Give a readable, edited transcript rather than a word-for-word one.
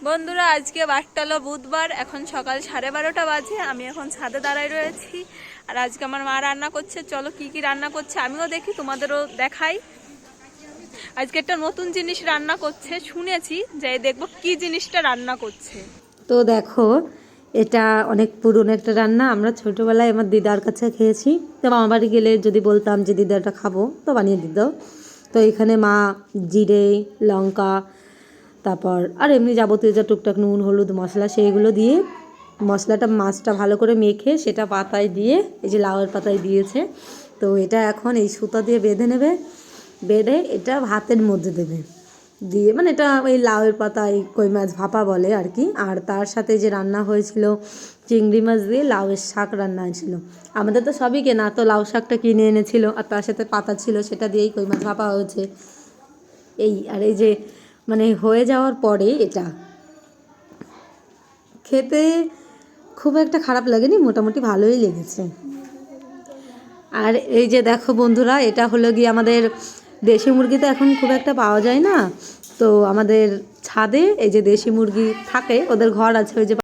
বন্ধুরা, আজকে বারটালো বুধবার, এখন সকাল 12:30 বাজে। আমি এখন ছাদে দাঁড়ায় রয়েছি। আর আজকে আমার মা রান্না করছে। চলো কি কি রান্না করছে আমিও দেখি, তোমাদেরও দেখাই। আজকে একটা নতুন জিনিস রান্না করছে, শুনেছি, যাই দেখবো কি জিনিসটা রান্না করছে। তো দেখো, এটা অনেক পুরনো একটা রান্না। আমরা ছোটোবেলায় আমার দিদার কাছে খেয়েছি। তো মামা বাড়ি গেলে যদি বলতাম যে দিদাটা খাবো, তো বানিয়ে দিত। তো এখানে মা জিরে, লঙ্কা, তারপর আর এমনি যাবতীয় যা টুকটাক নুন, হলুদ, মশলা সেইগুলো দিয়ে মশলাটা মাছটা ভালো করে মেখে সেটা পাতায় দিয়ে, এই যে লাউয়ের পাতায় দিয়েছে। তো এটা এখন এই সুতা দিয়ে বেঁধে নেবে, বেঁধে এটা ভাতের মধ্যে দেবে, দিয়ে মানে এটা ওই লাউয়ের পাতায় কই মাছ ভাপা বলে আর কি। আর তার সাথে যে রান্না হয়েছিল চিংড়ি মাছ দিয়ে লাউয়ের শাক রান্না হয়েছিল। আমাদের তো সবই কেনা, তো লাউ শাকটা কিনে এনেছিল, আর তার সাথে পাতা ছিল, সেটা দিয়েই কই মাছ ভাপা হয়েছে। আর এই যে মানে হয়ে যাওয়ার পরে এটা খেতে খুব একটা খারাপ লাগেনি, মোটামুটি ভালোই লেগেছে। আর এই যে দেখো বন্ধুরা, এটা হলো গিয়ে আমাদের দেশি মুরগি, তো এখন খুব একটা পাওয়া যায় না। তো আমাদের ছাদে এই যে দেশি মুরগি থাকে, ওদের ঘর আছে, ওই যে